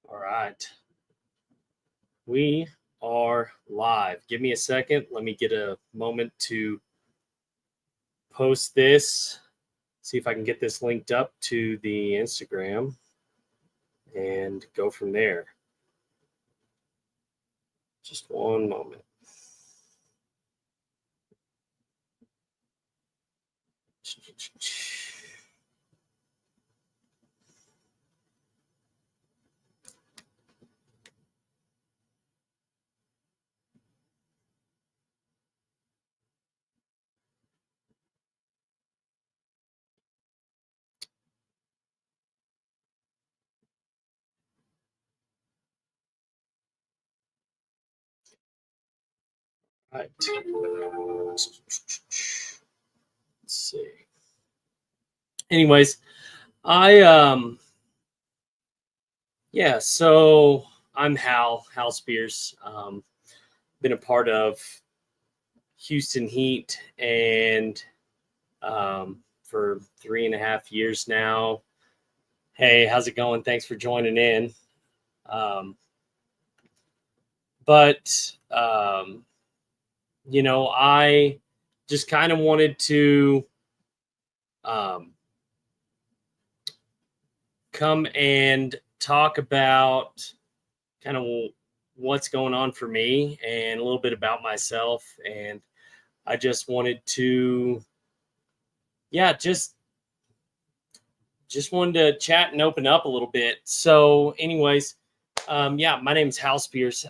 All right. We are live. Give me a second. Let me get a moment to post this. See if I can get this linked up to the Instagram and go from there. Just one moment. Right. Let's see. Anyways, I yeah, so I'm Hal Spears. Been a part of Houston Heat and for 3.5 years now. Hey, how's it going? Thanks for joining in. Um, but I just kind of wanted to um, come and talk about kind of what's going on for me and a little bit about myself. And I just wanted to, yeah, just wanted to chat and open up a little bit. So, anyways, yeah, my name is Hal Spears.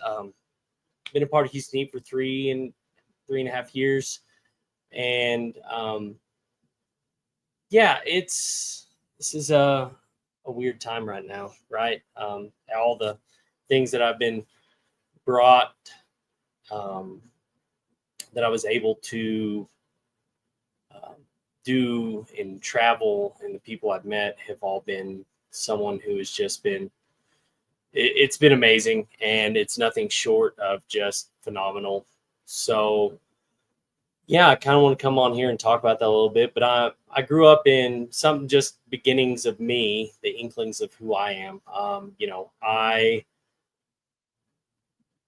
Been a part of Houston Heat for 3.5 years, and yeah, this is a weird time right now, right? All the things that I've been brought, um, that I was able to um, do in travel, and the people I've met have all been someone who has just been. It's been amazing, and it's nothing short of just phenomenal. So yeah, I kind of want to come on here and talk about that a little bit. But I grew up in some just beginnings of me, the inklings of who I am.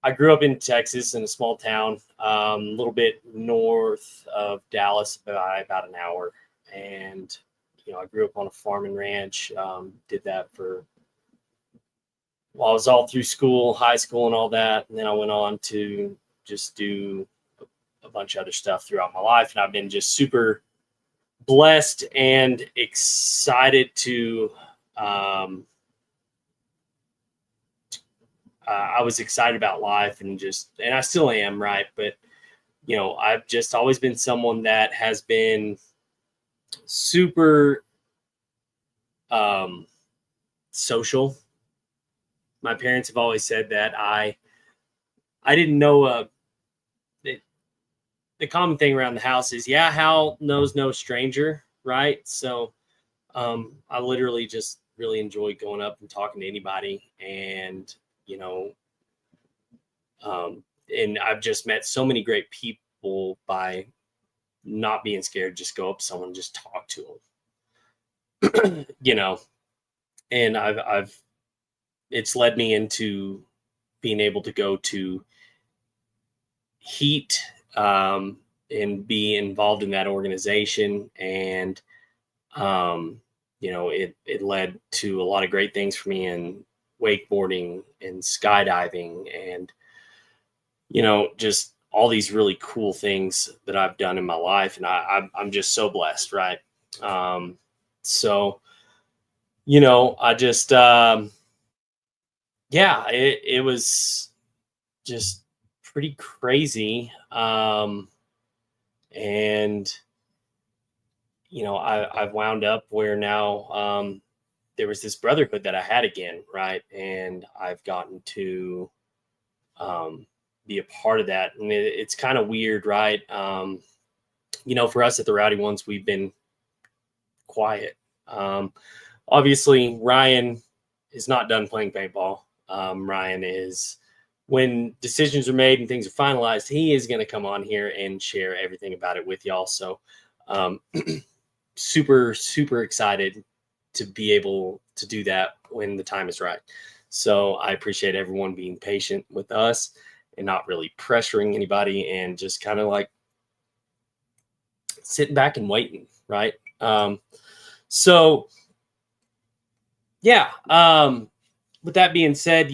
I grew up in Texas in a small town, a little bit north of Dallas by about an hour, and I grew up on a farm and ranch. Did that for I was all through school, high school, and all that, and then I went on to just do a bunch of other stuff throughout my life, and I've been just super blessed and excited to I was excited about life, and I still am, right? But I've just always been someone that has been super um social. My parents have always said that I didn't know the common thing around the house is, yeah, Hal knows no stranger, right? So I literally just really enjoy going up and talking to anybody, and you know, and I've just met so many great people by not being scared. Just go up to someone, just talk to them, And I've it's led me into being able to go to Heat, and be involved in that organization, and it led to a lot of great things for me in wakeboarding and skydiving, and just all these really cool things that I've done in my life, and I'm just so blessed, right? So I just yeah, it was just pretty crazy, and I've wound up where now, there was this brotherhood that I had again, right? And I've gotten to um, be a part of that. And it's kind of weird, right? For us at the Rowdy Ones, we've been quiet. Obviously, Ryan is not done playing paintball. Ryan is, when decisions are made and things are finalized, he is going to come on here and share everything about it with y'all. So, um, super, super excited to be able to do that when the time is right. So I appreciate everyone being patient with us and not really pressuring anybody and just kind of like sitting back and waiting, right? So yeah, with that being said,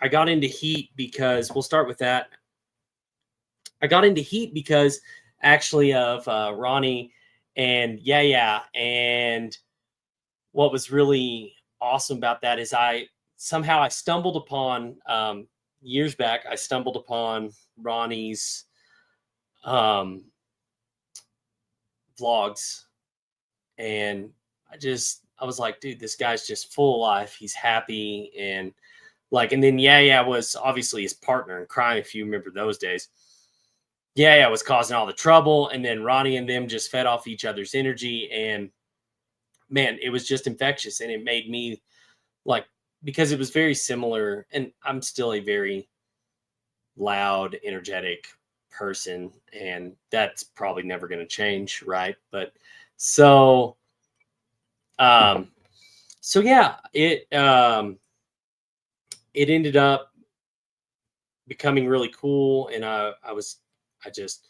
I got into Heat because we'll start with that. I got into Heat because actually of Ronnie and and what was really awesome about that is I stumbled upon years back. I stumbled upon Ronnie's um, vlogs, and I was like, dude, this guy's just full of life. He's happy and and then was obviously his partner in crime, if you remember those days. Was causing all the trouble, and then Ronnie and them just fed off each other's energy, and man, it was just infectious, and it made me like, because it was very similar, and I'm still a very loud, energetic person, and that's probably never going to change, right? But so it ended up becoming really cool, and I just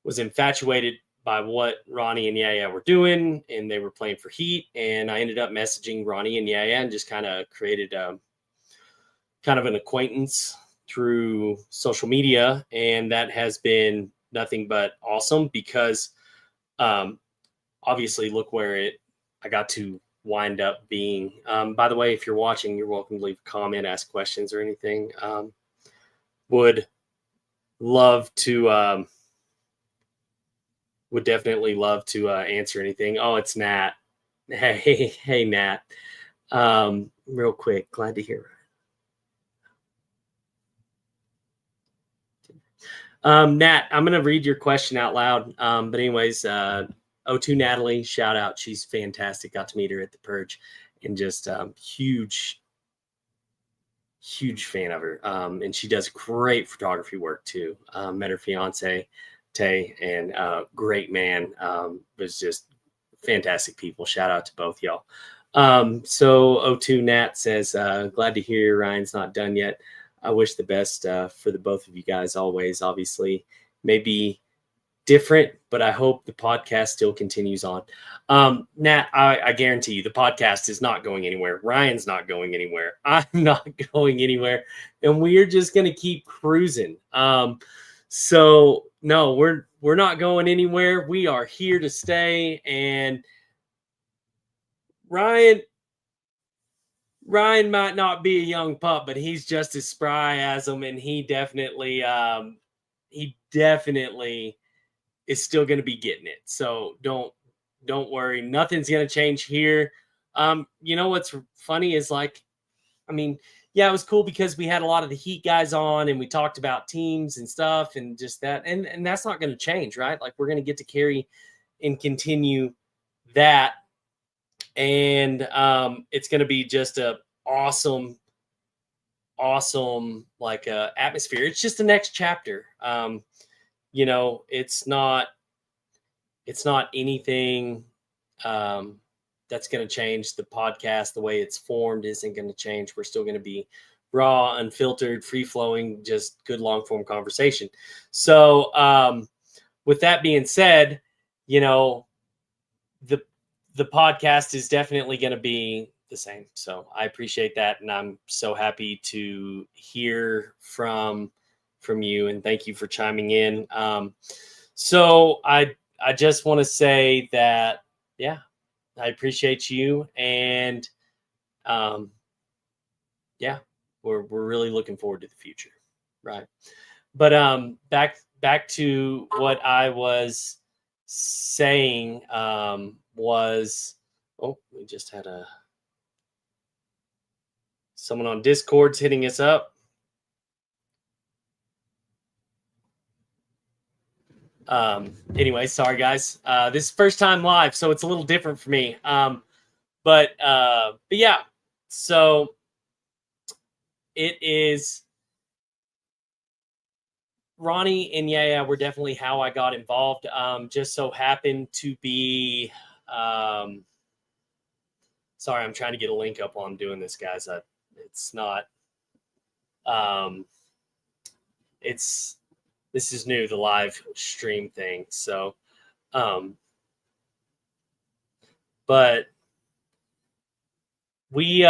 was infatuated by what Ronnie and were doing, and they were playing for Heat, and I ended up messaging Ronnie and and just kind of created kind of an acquaintance through social media, and that has been nothing but awesome because obviously look where I got to wind up being. By the way, if you're watching, you're welcome to leave a comment, ask questions or anything. Would definitely love to answer anything. Oh, it's Nat. Hey, Nat. Real quick, glad to hear. Nat, I'm going to read your question out loud. But anyways, O2 Natalie, shout out. She's fantastic. Got to meet her at the Purge, and just huge fan of her. And she does great photography work too. Met her fiance, Tay, and great man. Was just fantastic people. Shout out to both y'all. So O2 Nat says, glad to hear Ryan's not done yet. I wish the best for the both of you guys always. Obviously, maybe different, but I hope the podcast still continues on. Nat, I guarantee you the podcast is not going anywhere. Ryan's not going anywhere. I'm not going anywhere. And we're just going to keep cruising. So no, we're not going anywhere. We are here to stay. And Ryan might not be a young pup, but he's just as spry as him. And he definitely is still going to be getting it. So don't worry. Nothing's going to change here. What's funny is it was cool because we had a lot of the Heat guys on and we talked about teams and stuff and just that. And that's not going to change, right? Like we're going to get to carry and continue that. And it's going to be just a awesome atmosphere. It's just the next chapter. It's not anything that's going to change. The podcast, the way it's formed, isn't going to change. We're still going to be raw, unfiltered, free-flowing, just good long-form conversation. So with that being said, the podcast is definitely going to be the same. So I appreciate that, and I'm so happy to hear from you, and thank you for chiming in. So I just want to say that, I appreciate you, and we're really looking forward to the future, right? But back to what I was saying was, we just had someone on Discord's hitting us up. Anyway, sorry guys. This is first time live, so it's a little different for me. But yeah, so it is Ronnie and were definitely how I got involved. Just so happened to be, sorry, I'm trying to get a link up while I'm doing this, guys. It's not. It's this is new, the live stream thing. So, but we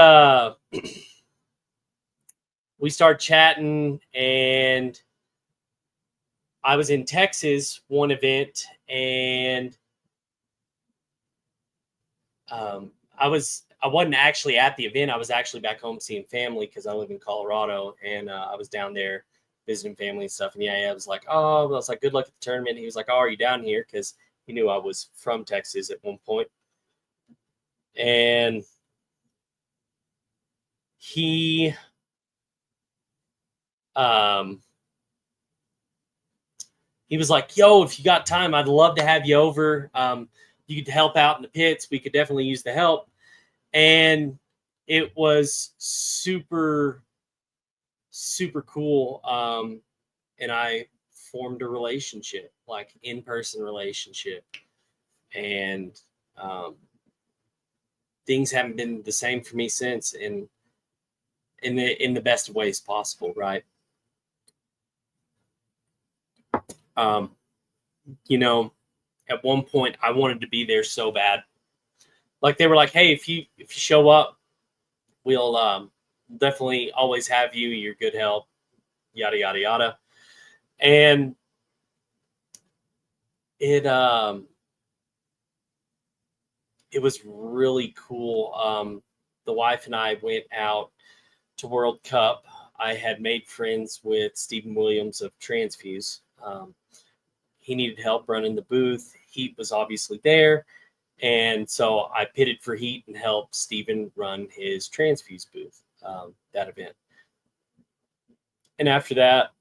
we start chatting, and I was in Texas one event, and I wasn't actually at the event. I was actually back home seeing family because I live in Colorado, and I was down there visiting family and stuff. And yeah, I was like, oh, I was like, good luck at the tournament. He was like, oh, are you down here? Because he knew I was from Texas at one point. And he he was like, yo, if you got time, I'd love to have you over. You could help out in the pits. We could definitely use the help. And it was super, super cool. And I formed a relationship, like in-person relationship. And things haven't been the same for me since, in the best of ways possible, right? You know, at one point I wanted to be there so bad. Like they were like, hey, if you show up, we'll definitely always have you. You're good help, yada yada yada. And it was really cool. The wife and I went out to World Cup. I had made friends with Stephen Williams of Transfuse. He needed help running the booth. Heat was obviously there. And so I pitted for Heat and helped Stephen run his Transfuse booth, that event. And after that,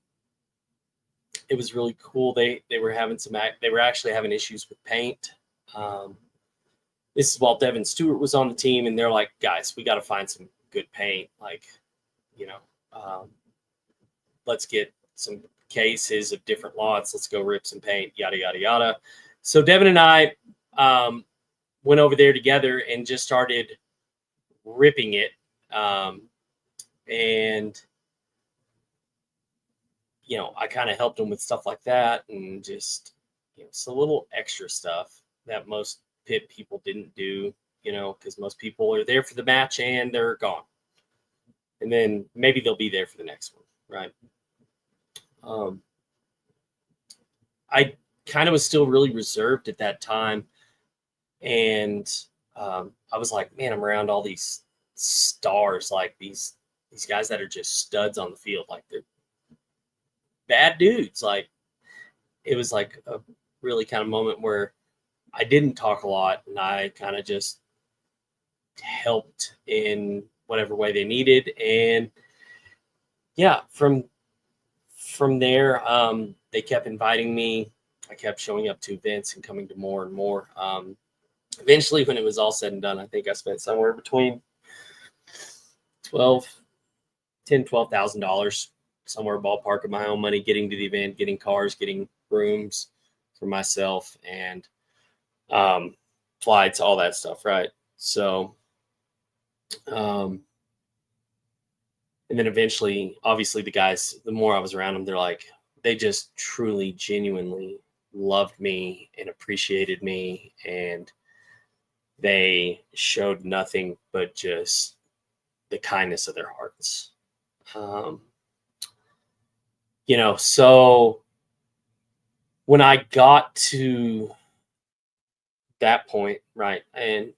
it was really cool. They were actually having issues with paint. This is while Devin Stewart was on the team, and they're like, guys, we got to find some good paint. Like, let's get some cases of different lots. Let's go rip some paint, yada, yada, yada. So Devin and I went over there together and just started ripping it. And, I kind of helped him with stuff like that, and just, some little extra stuff that most pit people didn't do, because most people are there for the match and they're gone. And then maybe they'll be there for the next one, right? I kind of was still really reserved at that time. And I was like, man, I'm around all these stars, like these guys that are just studs on the field. Like, they're bad dudes. Like, it was like a really kind of moment where I didn't talk a lot, and I kind of just helped in whatever way they needed. And yeah, from there, they kept inviting me. I kept showing up to events and coming to more and more. Eventually, when it was all said and done, I think I spent somewhere between $12,000, somewhere ballpark of my own money, getting to the event, getting cars, getting rooms for myself, and flights, all that stuff, right? So, and then eventually, obviously, the guys, the more I was around them, they just truly, genuinely loved me and appreciated me, and they showed nothing but just the kindness of their hearts. So when I got to that point, right, and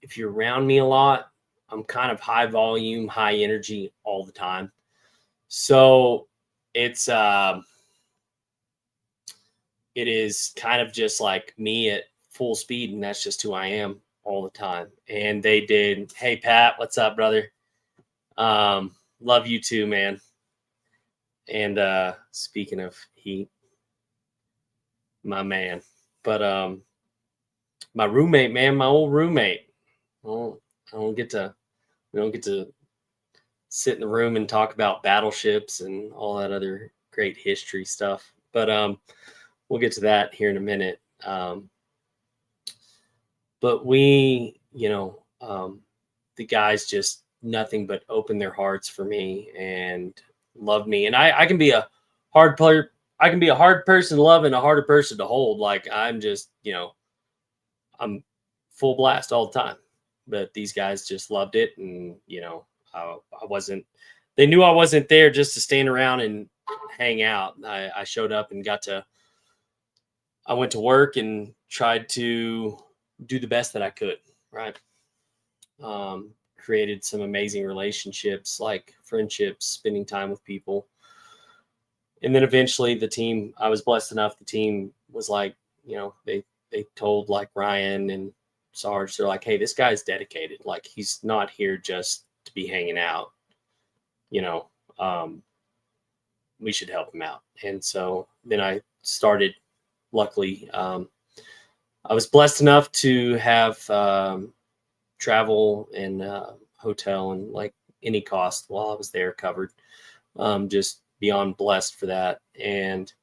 if you're around me a lot, I'm kind of high volume, high energy all the time. So it is kind of just like me at full speed, and that's just who I am all the time. And they did, hey, Pat, what's up, brother? Love you too, man. And speaking of Heat, my man. But my roommate, man, my old roommate. Well, we don't get to sit in the room and talk about battleships and all that other great history stuff. But we'll get to that here in a minute. But we, the guys just nothing but opened their hearts for me and loved me. And I can be a hard player. I can be a hard person to love and a harder person to hold. Like I'm just, I'm full blast all the time. But these guys just loved it. And, I wasn't, they knew I wasn't there just to stand around and hang out. I showed up and I went to work and tried to do the best that I could. Right. Created some amazing relationships, like friendships, spending time with people. And then eventually I was blessed enough. The team was like, they told like Ryan and Sarge, they're like, hey, this guy's dedicated. Like he's not here just to be hanging out, we should help him out. And so then I started, luckily, I was blessed enough to have, travel and hotel and like any cost while I was there covered. Just beyond blessed for that. And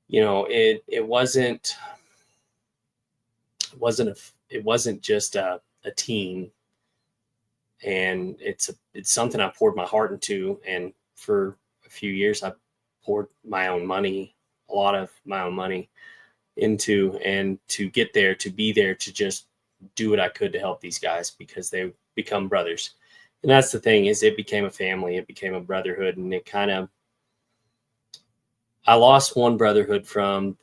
it wasn't just a team, and it's something I poured my heart into. And for a few years I poured a lot of my own money into, and to get there, to be there, to just do what I could to help these guys, because they become brothers. And that's the thing, is it became a family, it became a brotherhood. And I lost one brotherhood from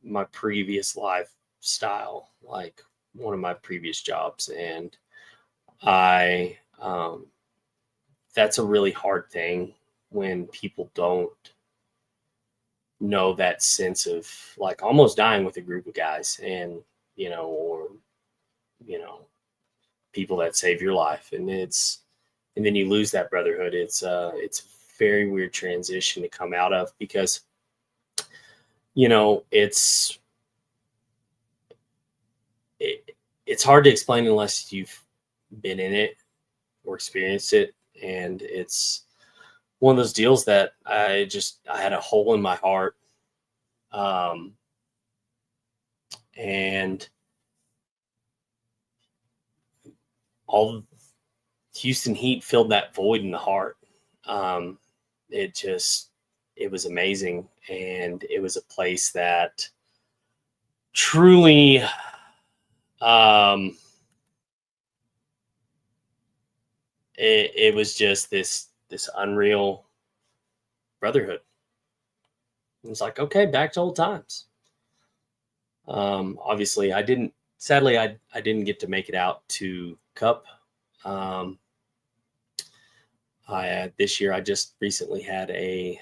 my previous lifestyle, like one of my previous jobs. And that's a really hard thing when people don't know that sense of like almost dying with a group of guys, and or people that save your life, and then you lose that brotherhood. It's a very weird transition to come out of, because it's hard to explain unless you've been in it or experienced it. And it's one of those deals that I had a hole in my heart. And all Houston Heat filled that void in the heart. It was amazing. And it was a place that truly, it was just this unreal brotherhood. It was like, okay, back to old times. Obviously sadly, I didn't get to make it out to Cup. This year, I just recently had a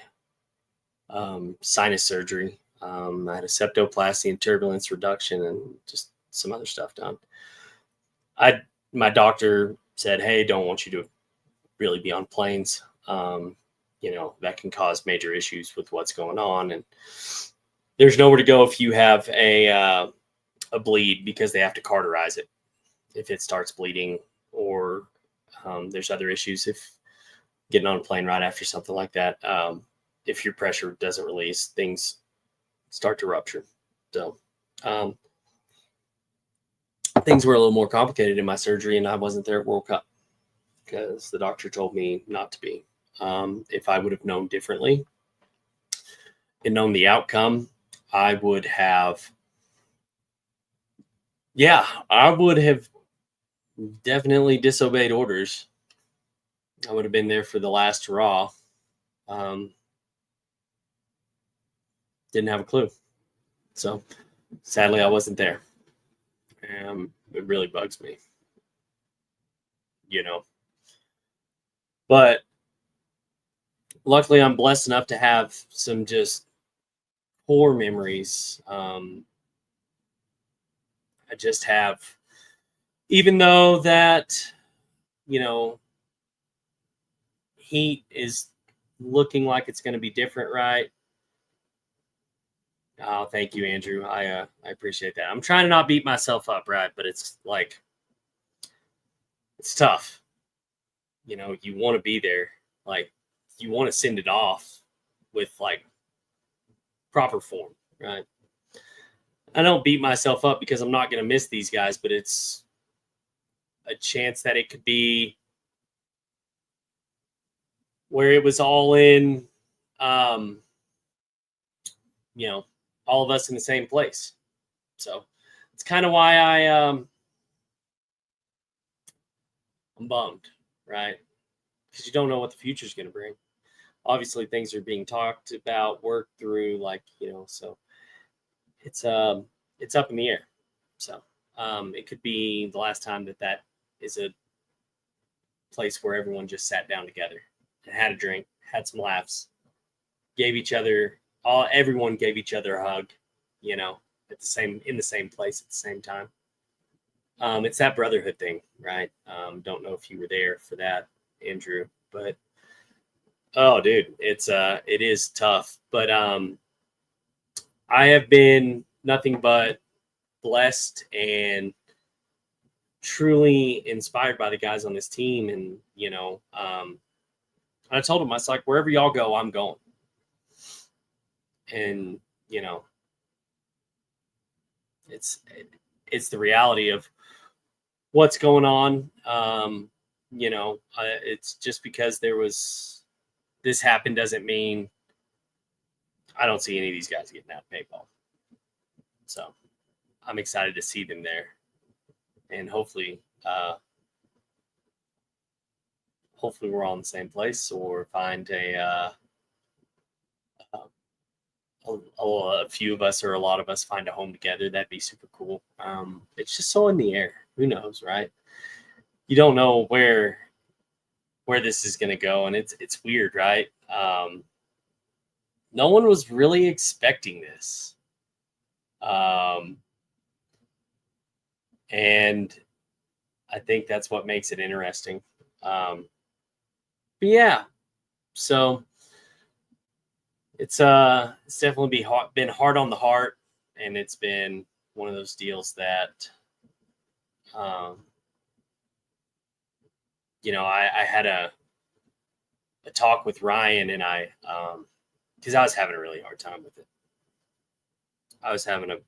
sinus surgery. I had a septoplasty and turbulence reduction and just some other stuff done. My doctor said, hey, don't want you to really be on planes. That can cause major issues with what's going on. And there's nowhere to go if you have a bleed, because they have to cauterize it if it starts bleeding, or there's other issues if getting on a plane right after something like that. If your pressure doesn't release, things start to rupture. So things were a little more complicated in my surgery, and I wasn't there at World Cup because the doctor told me not to be. If I would have known differently and known the outcome, I would have definitely disobeyed orders. I would have been there for the last hurrah. Didn't have a clue. So sadly, I wasn't there. It really bugs me, but luckily I'm blessed enough to have some just core memories. I just have, even though that, Heat is looking like it's going to be different, right? Oh, thank you, Andrew. I appreciate that. I'm trying to not beat myself up, right? But it's like, it's tough. You want to be there. Like, you want to send it off with like proper form, right? I don't beat myself up because I'm not going to miss these guys, but it's a chance that it could be where it was all in, all of us in the same place. So it's kind of why I'm bummed, right? Because you don't know what the future is going to bring. Obviously, things are being talked about, worked through, so it's up in the air. So it could be the last time that is a place where everyone just sat down together and had a drink, had some laughs, everyone gave each other a hug, in the same place at the same time. It's that brotherhood thing, right? Don't know if you were there for that, Andrew, but oh, dude, it is tough. But I have been nothing but blessed and truly inspired by the guys on this team. And, I told them, I was like, wherever y'all go, I'm going. And, it's the reality of what's going on. It's just because this happened doesn't mean I don't see any of these guys getting out of paintball. So I'm excited to see them there. And hopefully we're all in the same place or find a few of us or a lot of us find a home together. That'd be super cool. It's just so in the air. Who knows, right? You don't know where this is going to go, and it's weird, right? No one was really expecting this, and I think that's what makes it interesting. But yeah, so it's definitely been hard on the heart, and it's been one of those deals that I had a talk with Ryan, and I because I was having a really hard time with it. I was having a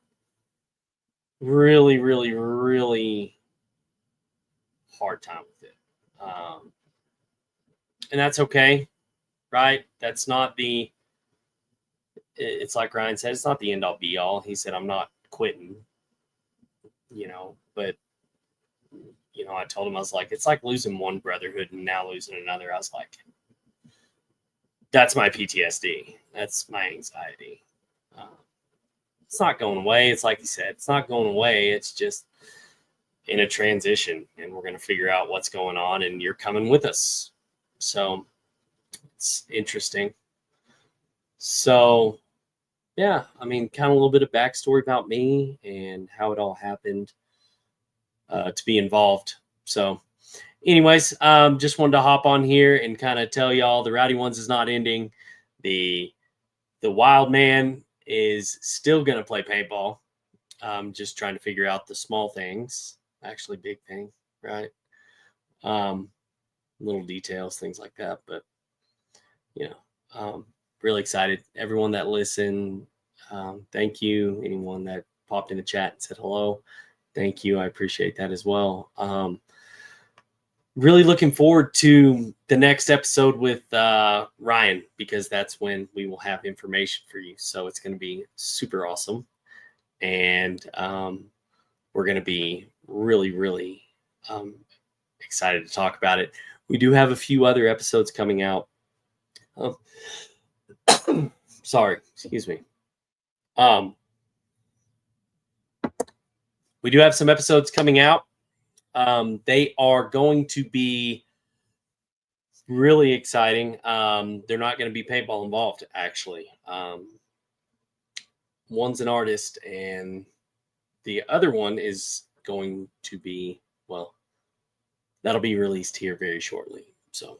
really, really, really hard time with it. And that's okay, right? That's not it's like Ryan said, it's not the end all be all. He said, I'm not quitting, but I told him, I was like, it's like losing one brotherhood and now losing another. I was like, that's my PTSD. That's my anxiety. It's not going away. It's like you said, it's not going away. It's just in a transition, and we're going to figure out what's going on, and you're coming with us. So it's interesting. So yeah, I mean, kind of a little bit of backstory about me and how it all happened to be involved. So anyways, just wanted to hop on here and kind of tell y'all the Rowdy Ones is not ending. The Wild Man is still going to play paintball. Just trying to figure out the small things, actually big thing, right? Little details, things like that. But, really excited. Everyone that listened, thank you. Anyone that popped in the chat and said hello, thank you. I appreciate that as well. Really looking forward to the next episode with Ryan, because that's when we will have information for you. So it's going to be super awesome. And we're going to be really, really excited to talk about it. We do have a few other episodes coming out. Sorry, excuse me. We do have some episodes coming out. They are going to be really exciting. They're not going to be paintball involved, actually. One's an artist, and the other one is going to be, well, that'll be released here very shortly. So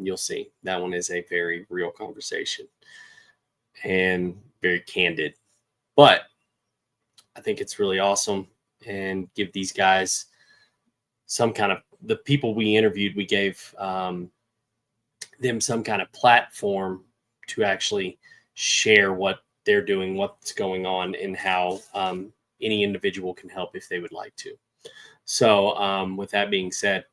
you'll see. That one is a very real conversation and very candid. But I think it's really awesome, and give these guys some kind of, the people we interviewed, we gave them some kind of platform to actually share what they're doing, what's going on, and how any individual can help if they would like to. So with that being said,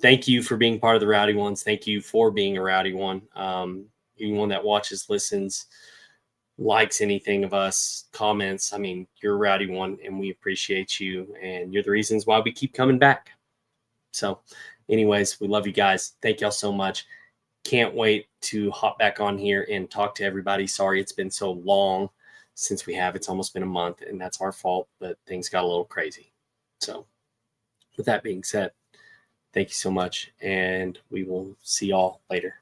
thank you for being part of the Rowdy Ones. Thank you for being a Rowdy One. Anyone that watches, listens, likes anything of us, comments. I mean, you're a Rowdy One, and we appreciate you. And you're the reasons why we keep coming back. So, anyways, we love you guys. Thank y'all so much. Can't wait to hop back on here and talk to everybody. Sorry it's been so long since we have. It's almost been a month, and that's our fault, but things got a little crazy. So, with that being said, thank you so much, and we will see y'all later.